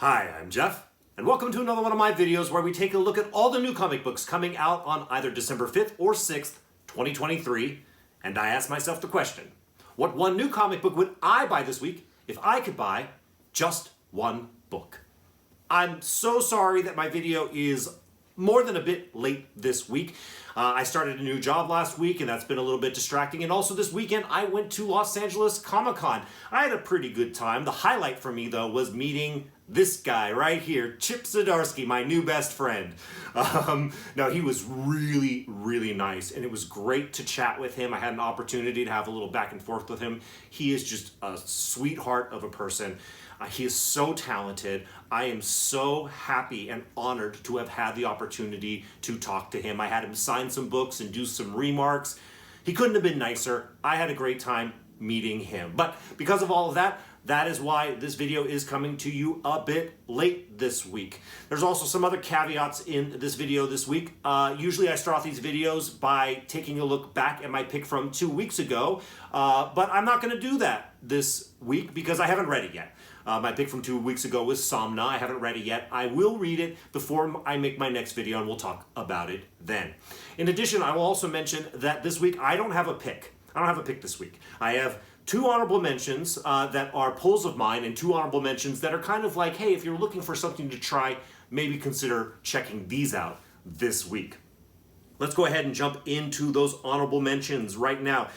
Hi, I'm Jeff, and welcome to another one of my videos where we take a look at all the new comic books coming out on either December 5th or 6th, 2023, and I ask myself the question, what one new comic book would I buy this week if I could buy just one book? I'm so sorry that my video is more than a bit late this week. I started a new job last week and that's been a little bit distracting. And also this weekend I went to Los Angeles Comic-Con. I had a pretty good time. The highlight for me though was meeting this guy right here, Chip Zdarsky, my new best friend. No, he was really, really nice and it was great to chat with him. I had an opportunity to have a little back and forth with him. He is just a sweetheart of a person. He is so talented. I am so happy and honored to have had the opportunity to talk to him. I had him sign some books and do some remarks. He couldn't have been nicer. I had a great time meeting him. But because of all of that, that is why this video is coming to you a bit late this week. There's also some other caveats in this video this week. Usually I start off these videos by taking a look back at my pick from 2 weeks ago, but I'm not going to do that this week because I haven't read it yet. My pick from 2 weeks ago was Somna. I haven't read it yet. I will read it before I make my next video and we'll talk about it then. In addition, I will also mention that this week I don't have a pick. I don't have a pick this week. I have 2 honorable mentions that are pulls of mine and 2 honorable mentions that are kind of like, hey, if you're looking for something to try, maybe consider checking these out this week. Let's go ahead and jump into those honorable mentions right now.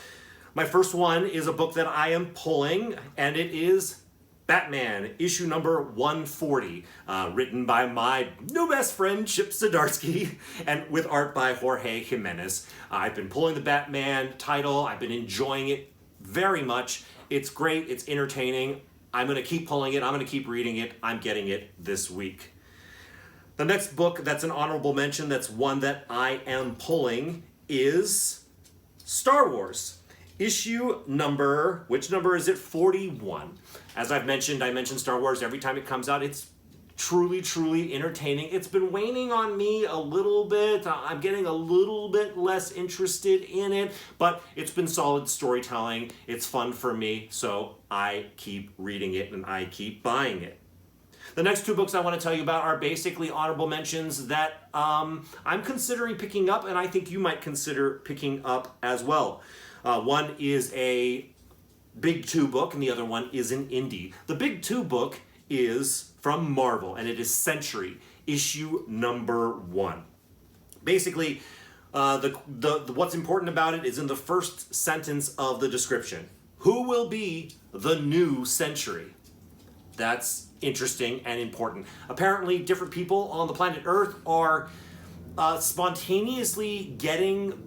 My first one is a book that I am pulling, and it is Batman, issue number 140, written by my new best friend, Chip Zdarsky, and with art by Jorge Jimenez. I've been pulling the Batman title. I've been enjoying it very much. It's great. It's entertaining. I'm going to keep pulling it. I'm going to keep reading it. I'm getting it this week. The next book that's an honorable mention, that's one that I am pulling, is Star Wars. Issue number, which number is it? 41. As I've mentioned, I mention Star Wars every time it comes out. It's truly, truly entertaining. It's been waning on me a little bit. I'm getting a little bit less interested in it, but it's been solid storytelling. It's fun for me, so I keep reading it and I keep buying it. The next 2 books I want to tell you about are basically honorable mentions that I'm considering picking up, and I think you might consider picking up as well. One is a Big 2 book, and the other one is an indie. The Big 2 book is from Marvel, and it is Century, issue number 1. Basically, what's important about it is in the first sentence of the description. Who will be the new Century? That's interesting and important. Apparently, different people on the planet Earth are spontaneously getting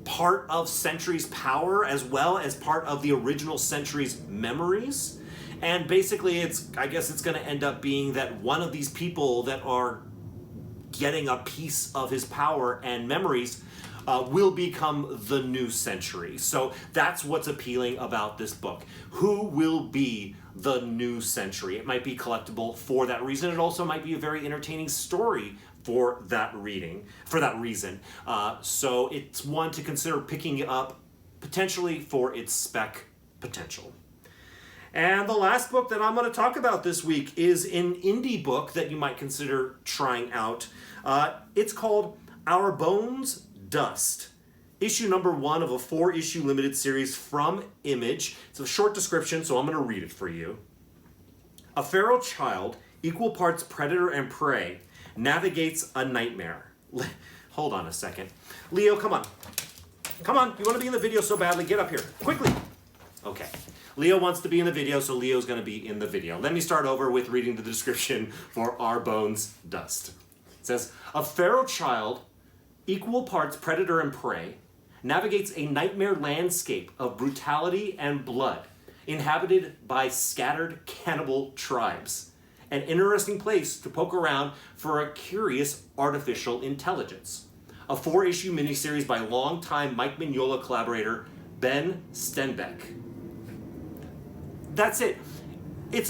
part of Century's power as well as part of the original Century's memories. And basically, I guess it's going to end up being that one of these people that are getting a piece of his power and memories will become the new Century. So that's what's appealing about this book. Who will be the new Century? It might be collectible for that reason. It also might be a very entertaining story for that reason. So it's one to consider picking up potentially for its spec potential. And the last book that I'm going to talk about this week is an indie book that you might consider trying out. It's called Our Bones Dust, issue number 1 of a 4-issue limited series from Image. It's a short description, so I'm going to read it for you. A feral child, equal parts predator and prey, navigates a nightmare. Hold on a second. Leo, come on. Come on, you want to be in the video so badly. Get up here, quickly. Okay. Leo wants to be in the video, so Leo's going to be in the video. Let me start over with reading the description for Our Bones Dust. It says, a feral child, equal parts predator and prey, navigates a nightmare landscape of brutality and blood, inhabited by scattered cannibal tribes. An interesting place to poke around for a curious artificial intelligence. A 4-issue miniseries by longtime Mike Mignola collaborator Ben Stenbeck. That's it. It's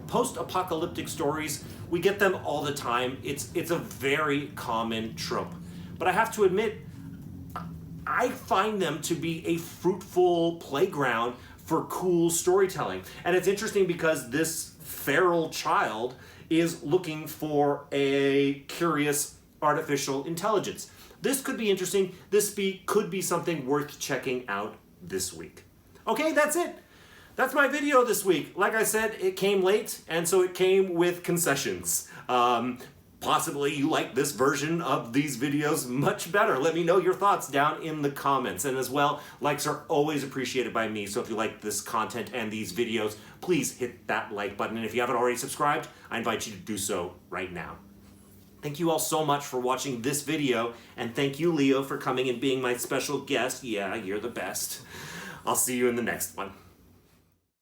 post-apocalyptic stories. We get them all the time. It's a very common trope. But I have to admit, I find them to be a fruitful playground for cool storytelling. And it's interesting because this feral child is looking for a curious artificial intelligence. This could be interesting. This could be something worth checking out this week. Okay, that's it. That's my video this week. Like I said, it came late, and so it came with concessions. Possibly you like this version of these videos much better. Let me know your thoughts down in the comments. And as well, likes are always appreciated by me. So if you like this content and these videos, please hit that like button. And if you haven't already subscribed, I invite you to do so right now. Thank you all so much for watching this video. And thank you, Leo, for coming and being my special guest. Yeah, you're the best. I'll see you in the next one.